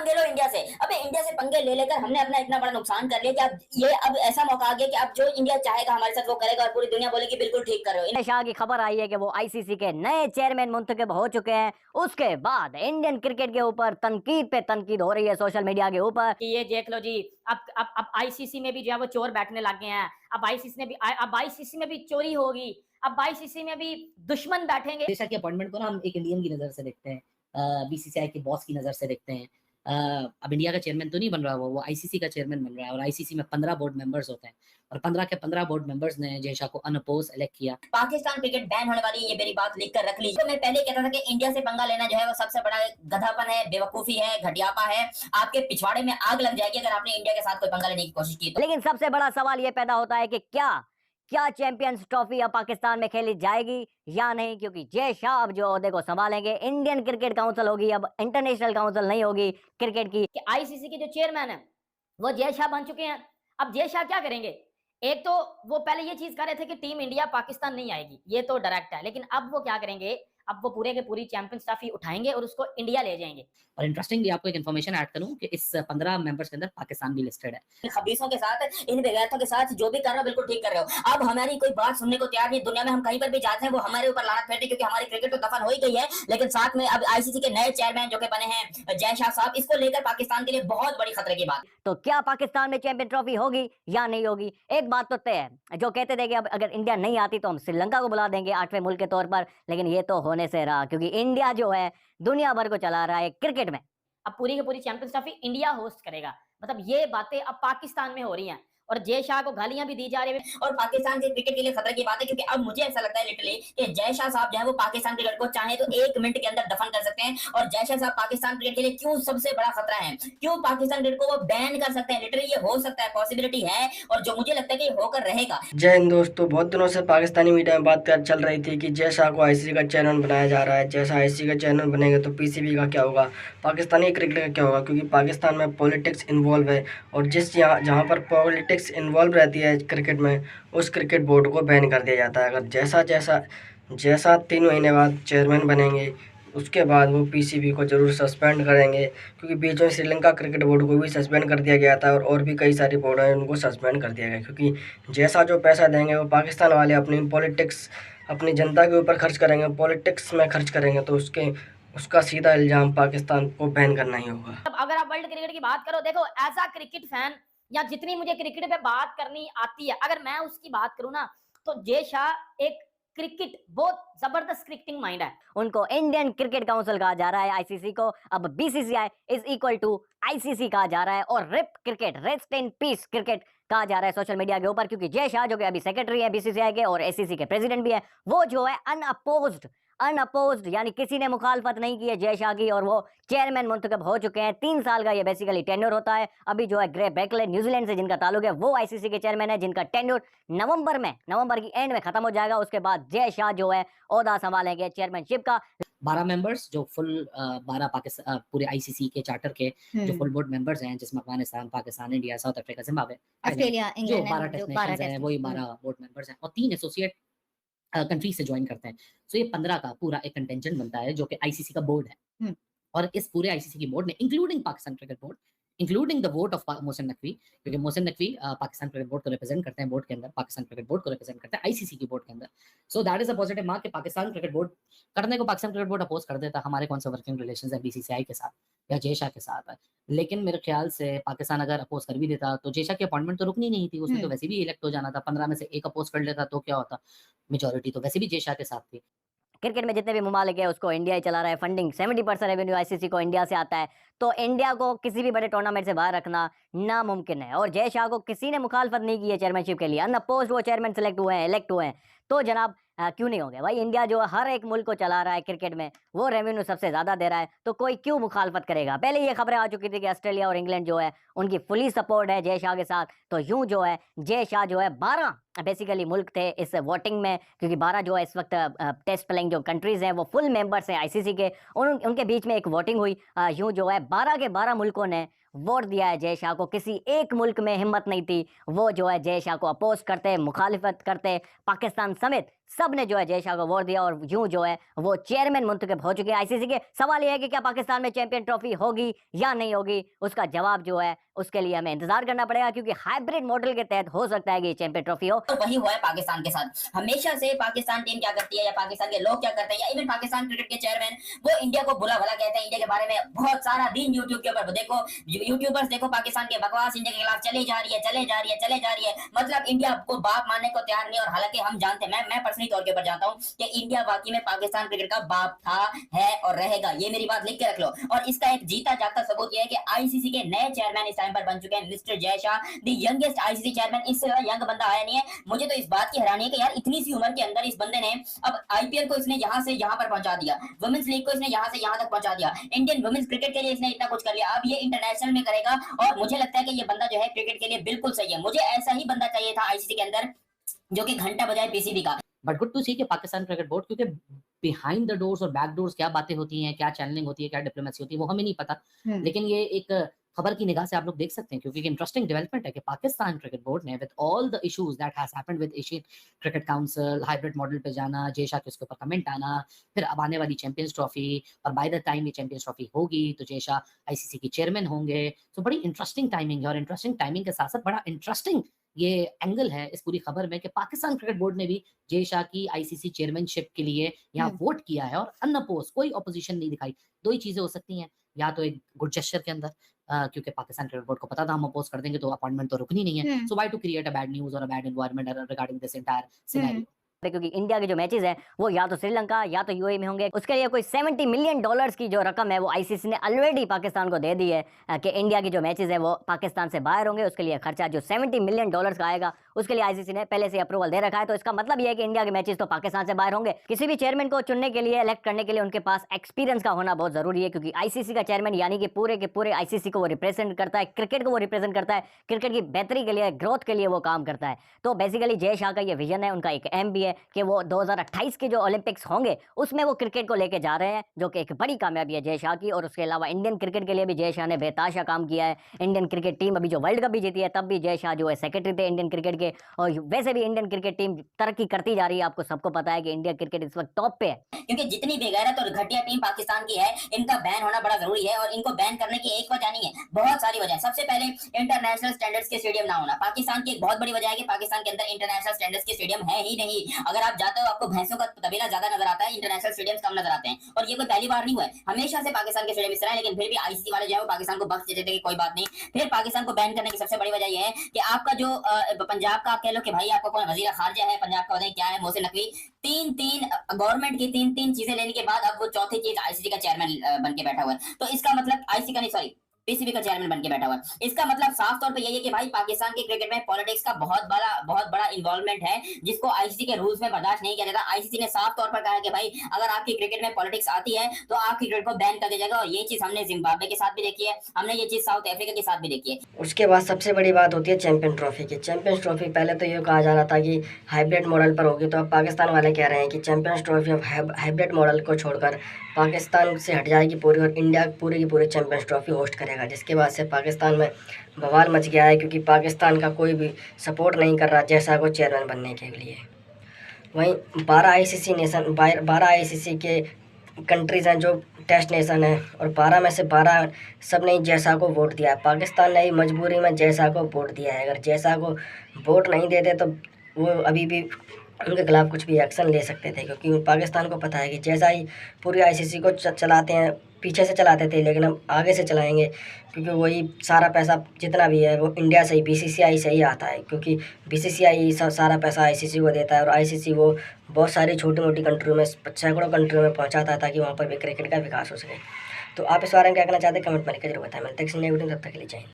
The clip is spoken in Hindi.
पंगे लो इंडिया से। अबे इंडिया से पंगे ले लेकर हमने अपना इतना बड़ा नुकसान कर लिया कि अब ऐसा मौका आ गया कि अब जो इंडिया चाहेगा हमारे साथ वो करेगा और पूरी दुनिया बोलेगी बिल्कुल ठीक कर रहे हो। शाह की खबर आई है कि वो आईसीसी के नए चेयरमैन मुंतखब हो चुके हैं। उसके बाद इंडियन क्रिकेट के ऊपर तनकीद पे तनकीद हो रही है सोशल मीडिया के ऊपर कि ये देख लो जी, अब आईसीसी में भी जो है वो चोर बैठने लग गए हैं। अब आईसीसी में भी चोरी होगी। अब आईसीसी में भी दुश्मन बैठेंगे। देशा की अपॉइंटमेंट को ना हम एक इंडियन की नज़र से देखते हैं, बीसीसीआई के बॉस की नज़र से देखते हैं। अब इंडिया का चेयरमैन तो नहीं बन रहा, वो आईसीसी का चेयरमैन बन रहा है और आईसीसी में 15 बोर्ड मेंबर्स होते हैं और 15 के 15 बोर्ड मेंबर्स ने जय शाह को अनअपोज इलेक्ट किया। पाकिस्तान क्रिकेट बैन होने वाली है, ये मेरी बात लिख कर रख लीजिए। तो मैं पहले कहता था कि इंडिया से पंगा लेना जो है वो सबसे बड़ा गधापन है, बेवकूफी है, घटियापा है। आपके पिछवाड़े में आग लग जाएगी अगर आपने इंडिया के साथ कोई पंगा लेने की कोशिश की तो। लेकिन सबसे बड़ा सवाल ये पैदा होता है कि क्या क्या चैंपियंस ट्रॉफी अब पाकिस्तान में खेली जाएगी या नहीं, क्योंकि जय शाह अब जो ओहदे को संभालेंगे। इंडियन क्रिकेट काउंसिल होगी, अब इंटरनेशनल काउंसिल नहीं होगी क्रिकेट की। कि आईसीसी के जो चेयरमैन है वो जय शाह बन चुके हैं। अब जय शाह क्या करेंगे? एक तो वो पहले ये चीज कर रहे थे कि टीम इंडिया पाकिस्तान नहीं आएगी, ये तो डायरेक्ट है। लेकिन अब वो क्या करेंगे? अब वो पूरे के पूरी चैंपियंस ट्रॉफी उठाएंगे और उसको इंडिया ले जाएंगे। और इंटरेस्टिंगली आपको एक इन्फॉर्मेशन ऐड करूं कि इस 15 मेंबर्स के अंदर पाकिस्तान भी लिस्टेड है। इन खबीसों के साथ, इन बेगैरतों के साथ जो भी कर रहे हो बिल्कुल ठीक कर रहे हो। अब हमारी कोई बात सुनने को तैयार नहीं। दुनिया में हम कहीं पर भी जाते हैं वो हमारे ऊपर लानत फेरते क्योंकि हमारी क्रिकेट तो दफन हो ही गई है। लेकिन साथ में अब आईसीसी के नए चेयरमैन जो कि बने हैं जय शाह साहब, इसको लेकर पाकिस्तान के लिए बहुत बड़ी खतरे की बात। तो क्या पाकिस्तान में चैंपियन ट्रॉफी होगी या नहीं होगी? एक बात तो तय है, जो कहते थे कि अब अगर इंडिया नहीं आती तो हम श्रीलंका को बुला देंगे 8वें मुल्क के तौर पर, लेकिन ये तो होने से रहा, क्योंकि इंडिया जो है दुनिया भर को चला रहा है क्रिकेट में। अब पूरी की पूरी चैंपियंस ट्रॉफी इंडिया होस्ट करेगा। मतलब ये बातें अब पाकिस्तान में हो रही हैं और जय शाह को गालियां भी दी जा रही है। और पाकिस्तान के क्रिकेट के लिए खतरे की बात है क्योंकि अब मुझे ऐसा लगता है लिटरली कि जय शाह साहब जो है वो पाकिस्तान क्रिकेट को चाहे तो 1 मिनट के अंदर दफन कर सकते हैं। और जय शाह साहब पाकिस्तान क्रिकेट के लिए क्यों सबसे बड़ा खतरा है, क्यों पाकिस्तान क्रिकेट को वो बैन कर सकते हैं। लिटरली ये हो सकता है, पॉसिबिलिटी है और जो मुझे लगता है कि ये होकर रहेगा। जय हिंद दोस्तों, बहुत दिनों से पाकिस्तानी मीडिया में बात चल रही थी कि जय शाह को आईसीसी का चेयरमैन बनाया जा रहा है। जैसा आईसीसी का चेयरमैन बनेंगे तो पीसीबी का क्या होगा, पाकिस्तानी क्रिकेट का क्या होगा, क्योंकि पाकिस्तान में पॉलिटिक्स इन्वॉल्व है और जहाँ पर पॉलिटिक्स इन्वॉल्व रहती है क्रिकेट में, उस क्रिकेट बोर्ड को बैन कर दिया जाता है। अगर जैसा 3 महीने बाद चेयरमैन बनेंगे उसके बाद वो पीसीबी को ज़रूर सस्पेंड करेंगे, क्योंकि बीच में श्रीलंका क्रिकेट बोर्ड को भी सस्पेंड कर दिया गया था और भी कई सारी बोर्ड हैं उनको सस्पेंड कर दिया गया, क्योंकि जैसा जो पैसा देंगे वो पाकिस्तान वाले अपनी पॉलिटिक्स अपनी जनता के ऊपर खर्च करेंगे, पॉलिटिक्स में खर्च करेंगे, तो उसका सीधा इल्ज़ाम पाकिस्तान को बैन करना ही होगा। अब अगर आप वर्ल्ड क्रिकेट की बात करो, देखो एज अ क्रिकेट फैन या जितनी मुझे क्रिकेट पे बात करनी आती है, अगर मैं उसकी बात करूं ना, तो जय शाह एक क्रिकेट बहुत जबरदस्त क्रिकेटिंग माइंड है। उनको इंडियन क्रिकेट काउंसिल कहा जा रहा है, आईसीसी को अब BCCI is equal to ICC कहा जा रहा है और RIP cricket, rest in peace cricket कहा जा रहा है सोशल मीडिया के ऊपर, क्योंकि जय शाह जो कि अभी सेक्रेटरी है बीसीसीआई के और एसीसी के प्रेसिडेंट भी है, वो जो है अनअपोज्ड यानी किसी ने मुखालफत नहीं की है जय शाह की, और वो चेयरमैन मुंतखब हो चुके हैं। 3 साल का ये बेसिकली टेन्योर होता है। अभी जो है ग्रे बैकले न्यूजीलैंड से जिनका ताल्लुक है वो आईसीसी के चेयरमैन है, जिनका टेन्योर नवंबर की एंड में खत्म हो जाएगा। उसके बाद जय शाह जो है ओहदा संभालेंगे चेयरमैनशिप का। 12 मेंबर्स जो फुल 12 पाकिस्तान पूरे आईसीसी के चार्टर के जो फुल बोर्ड मेंबर्स हैं, जिसमें Afghanistan, Pakistan, India, south Africa, Zimbabwe, Australia, जो इंग्लैंड 12 टेस्ट नेशंस हैं वही 12 बोर्ड मेंबर्स हैं और 3 एसोसिएट कंट्री से ज्वाइन करते हैं। सो ये 15 का पूरा एक कंटेंजेंट बनता है जो कि आईसीसी का बोर्ड है। और इस पूरे आईसीसी की बोर्ड ने including Pakistan cricket board, including the vote of Mohsin Naqvi, क्योंकि मोहसिन नकवी पाकिस्तान क्रिकेट बोर्ड को रिप्रेजेंट करते हैं, बोर्ड के अंदर पाकिस्तान क्रिकेट बोर्ड को रिप्रेजेंट करते हैं आईसीसी की बोर्ड के अंदर। So that is a positive mark कि पाकिस्तान क्रिकेट बोर्ड करने को पाकिस्तान क्रिकेट बोर्ड अपोज कर देता। हमारे कौन से वर्किंग रिलेशंस है बीसीसीआई के साथ या जय शाह के साथ है, लेकिन मेरे ख्याल से पाकिस्तान अगर अपोज कर भी देता तो जय शाह की अपॉइंटमेंट तो रुकनी नहीं थी, उसने तो वैसे भी इलेक्ट हो जाना था। 15 में से एक अपोज कर लेता तो क्या होता, मेजोरिटी तो वैसे भी जय शाह के साथ थी। क्रिकेट में जितने भी ममालिक है उसको इंडिया ही चला रहा है। फंडिंग 70% रेवेन्यू आईसीसी को इंडिया से आता है, तो इंडिया को किसी भी बड़े टूर्नामेंट से बाहर रखना नामुमकिन है। और जय शाह को किसी ने मुखालफत नहीं की है चेयरमैनशिप के लिए, अनअपोज्ड वो चेयरमैन इलेक्ट हुए हैं। तो जनाब क्यों नहीं हो गया भाई? इंडिया जो हर एक मुल्क को चला रहा है क्रिकेट में, वो रेवेन्यू सबसे ज्यादा दे रहा है, तो कोई क्यों मुखालफत करेगा? पहले ये खबरें आ चुकी थी कि ऑस्ट्रेलिया और इंग्लैंड जो है उनकी फुली सपोर्ट है जय शाह के साथ। तो यूं जो है जय शाह जो है 12 बेसिकली मुल्क थे इस वोटिंग में, क्योंकि 12 जो है इस वक्त टेस्ट प्लेइंग जो कंट्रीज हैं वो फुल मेंबर्स हैं आईसीसी के, उनके बीच में एक वोटिंग हुई। यूं जो है 12 के 12 मुल्कों ने वोट दिया है जय शाह को। किसी एक मुल्क में हिम्मत नहीं थी वो जो है जय शाह को अपोज करते, मुखालिफत करते। पाकिस्तान समेत सब ने जो है जय शाह को वोट दिया और यूं जो है वो चेयरमैन मुंतखब हो चुके हैं आईसीसी के। सवाल यह है कि क्या पाकिस्तान में चैंपियन ट्रॉफी होगी या नहीं होगी, उसका जवाब जो है उसके लिए हमें इंतजार करना पड़ेगा, क्योंकि हाइब्रिड मॉडल के तहत हो सकता है कि चैंपियन ट्रॉफी हो। और वही हुआ है पाकिस्तान के साथ। हमेशा से पाकिस्तान टीम क्या करती है या पाकिस्तान के लोग क्या करते हैं या इवन पाकिस्तान क्रिकेट के चेयरमैन वो इंडिया को बुरा भला कहते हैं, इंडिया के बारे में बहुत सारा दिन यूट्यूब के ऊपर देखो, यूट्यूबर्स देखो पाकिस्तान के बकवास इंडिया के खिलाफ चली जा रही है, चले जा रही है, चले जा रही है, मतलब इंडिया को बाप मानने को तैयार नहीं। और हालांकि हम जानते हैं, मैं पर्सनली तौर के ऊपर जानता हूं कि इंडिया वाकई में पाकिस्तान क्रिकेट का बाप था, है और रहेगा। ये मेरी बात लिख के रख लो। और इसका एक जीता जागता सबूत यह है कि आईसीसी के नए चेयरमैन इस टाइम पर बन चुके हैं mister Jay Shah, the youngest ICC chairman. इससे ज्यादा यंग बंदा आया नहीं है। मुझे तो इस बात की हैरानी है कि यार इतनी सी उम्र के अंदर इस बंदे ने अब आईपीएल को इसने यहां से यहां पर पहुंचा दिया, वुमेन्स लीग को इसने यहां से यहां तक पहुंचा दिया, इंडियन वुमेन्स क्रिकेट के लिए इसने इतना कुछ कर लिया, अब ये इंटरनेशनल में करेगा। और मुझे लगता है कि ये बंदा जो है क्रिकेट के लिए बिल्कुल सही है। मुझे ऐसा ही बंदा चाहिए था आईसीसी के अंदर जो कि घंटा बजाए पीसीबी का। बट गुड टू सी कि पाकिस्तान क्रिकेट बोर्ड, क्योंकि बिहाइंड द डोर्स और बैक डोर्स क्या बातें होती हैं, क्या चैनलिंग होती है, क्या डिप्लोमेसी होती है, वो हमें नहीं पता। लेकिन ये एक खबर की निगाह से आप लोग देख सकते हैं, क्योंकि इंटरेस्टिंग डेवलपमेंट है कि पाकिस्तान क्रिकेट बोर्ड ने with all the issues that has happened with Asian cricket council, hybrid model पे जाना, जय शाह के उसके ऊपर कमेंट आना, फिर अब आने वाली चैंपियंस ट्रॉफी, और बाय द टाइम ये चैंपियंस ट्रॉफी होगी तो जय शाह आईसीसी के चेयरमैन होंगे। तो बड़ी इंटरेस्टिंग टाइमिंग है, और इंटरेस्टिंग टाइमिंग के साथ साथ बड़ा इंटरेस्टिंग ये एंगल है इस पूरी खबर में कि पाकिस्तान क्रिकेट बोर्ड ने भी जय शाह की आईसीसी चेयरमैनशिप के लिए यहाँ वोट किया है और अनअपोज, कोई ऑपोजिशन नहीं दिखाई। दो ही चीजें हो सकती हैं, या तो एक गुड जेस्चर के अंदर, क्योंकि पाकिस्तान क्रिकेट बोर्ड को पता था हम अपोज कर देंगे तो अपॉइंटमेंट तो रुकनी नहीं है, so why to create a bad news और a bad environment regarding this entire scenario. क्योंकि इंडिया के जो मैचेस हैं वो या तो श्रीलंका या तो यूएई में होंगे। उसके लिए कोई 70 मिलियन डॉलर्स की जो रकम है वो आईसीसी ने ऑलरेडी पाकिस्तान को दे दी है कि इंडिया की जो मैचेस हैं वो पाकिस्तान से बाहर होंगे। उसके लिए खर्चा जो 70 मिलियन डॉलर्स का आएगा उसके लिए आईसीसी ने पहले से अप्रूवल दे रखा है। तो इसका मतलब ये है कि इंडिया के मैचेस तो पाकिस्तान से बाहर होंगे। किसी भी चेयरमैन को चुनने के लिए, इलेक्ट करने के लिए उनके पास एक्सपीरियंस का होना बहुत जरूरी है, क्योंकि आईसीसी का चेयरमैन यानी कि पूरे के पूरे आईसीसी को वो रिप्रेजेंट करता है, क्रिकेट को वो रिप्रेजेंट करता है, क्रिकेट की बेहतरी के लिए, ग्रोथ के लिए वो काम करता है। तो बेसिकली जय शाह का ये विजन है, उनका एक एम भी है कि वो 2028 के जो ओलंपिक्स होंगे उसमें वो क्रिकेट को लेके जा रहे हैं, जो कि एक बड़ी कामयाबी है जय शाह की। और उसके अलावा इंडियन क्रिकेट के लिए भी जय शाह ने बेताशा काम किया है। इंडियन क्रिकेट टीम अभी जो वर्ल्ड कप भी जीती है तब भी जय शाह जो है सेक्रेटरी थे इंडियन क्रिकेट के। और वैसे भी इंडियन क्रिकेट टीम तरक्की करती जा रही है, आपको सबको पता है कि इंडिया क्रिकेट इस वक्त टॉप पे है। क्योंकि जितनी बेगैरत और घटिया टीम पाकिस्तान की है, इनका बैन होना बड़ा जरूरी है। और इनको बैन करने की एक वजह नहीं है, बहुत सारी वजह है। सबसे पहले इंटरनेशनल स्टैंडर्ड्स के स्टेडियम ना होना। पाकिस्तान की एक बहुत बड़ी वजह है कि पाकिस्तान के अंदर इंटरनेशनल स्टैंडर्ड्स के स्टेडियम है ही नहीं। अगर आप जाते हो आपको भैंसों का तबेला ज्यादा नजर आता है, इंटरनेशनल स्टेडियम कम नजर आते हैं। और ये कोई पहली बार नहीं हुआ है, हमेशा से पाकिस्तान के स्टेडियम इस तरह है। लेकिन फिर भी आईसीसी वाले जो है वो पाकिस्तान को बख्श देते थे कि कोई बात नहीं। फिर पाकिस्तान को बैन करने की सबसे बड़ी वजह यह है कि आपका जो पंजाब का, आप कह लो कि भाई आपका कोई वजीर खारजा है पंजाब का, क्या है, मोहसिन नकवी, तीन गवर्नमेंट की तीन चीजें लेने के बाद अब वो चौथी चीज आईसीसी का चेयरमैन बन के बैठा हुआ है। तो इसका मतलब आईसीसी का नहीं, सॉरी, पीसीबी का चेयरमैन बन के बैठा हुआ है। इसका मतलब साफ तौर पे यही है कि भाई पाकिस्तान के क्रिकेट में पॉलिटिक्स का बहुत बड़ा इन्वॉल्वमेंट है, जिसको आईसीसी के रूल्स में बर्दाश्त नहीं किया जाता। आईसीसी ने साफ तौर पर कहा है कि भाई अगर आपकी क्रिकेट में पॉलिटिक्स आती है तो आपकी क्रिकेट को बैन कर दिया जाएगा। और ये चीज हमने जिम्बाब्वे के साथ भी देखी है, हमने ये चीज साउथ अफ्रीका के साथ भी देखी है। उसके बाद सबसे बड़ी बात होती है चैंपियन ट्रॉफी की। चैंपियंस ट्रॉफी पहले तो ये कहा जा रहा था कि हाइब्रिड मॉडल पर होगी, तो अब पाकिस्तान वाले कह रहे हैं कि चैंपियंस ट्रॉफी अब हाइब्रिड मॉडल को छोड़कर पाकिस्तान से हट जाएगी पूरी, और इंडिया पूरी की पूरी चैंपियंस ट्रॉफी होस्ट करेगा। जिसके बाद से पाकिस्तान में बवाल मच गया है, क्योंकि पाकिस्तान का कोई भी सपोर्ट नहीं कर रहा जय शाह को चेयरमैन बनने के लिए। वहीं 12 आईसीसी के कंट्रीज़ हैं जो टेस्ट नेशन है, और 12 में से 12 सब ने जय शाह को वोट दिया है। पाकिस्तान ने मजबूरी में जय शाह को वोट दिया है। अगर जय शाह को वोट नहीं देते तो वो अभी भी उनके खिलाफ कुछ भी एक्शन ले सकते थे, क्योंकि पाकिस्तान को पता है कि जैसा ही पूरी आईसीसी को चलाते हैं, पीछे से चलाते थे, लेकिन हम आगे से चलाएंगे, क्योंकि वही सारा पैसा जितना भी है वो इंडिया से ही, बीसीसीआई से ही आता है, क्योंकि बीसीसीआई सारा पैसा आईसीसी को देता है। और आईसीसी वो बहुत सारी छोटी मोटी कंट्रियों में, सैकड़ों कंट्रियों में पहुँचाता है ताकि वहाँ पर भी क्रिकेट का विकास हो सके। तो आप इस बारे में क्या कहना चाहते हैं, कमेंट में लिखकर जरूर बताएं। मिलते हैं नेक्स्ट वीडियो में, तब तक के लिए जय हिंद।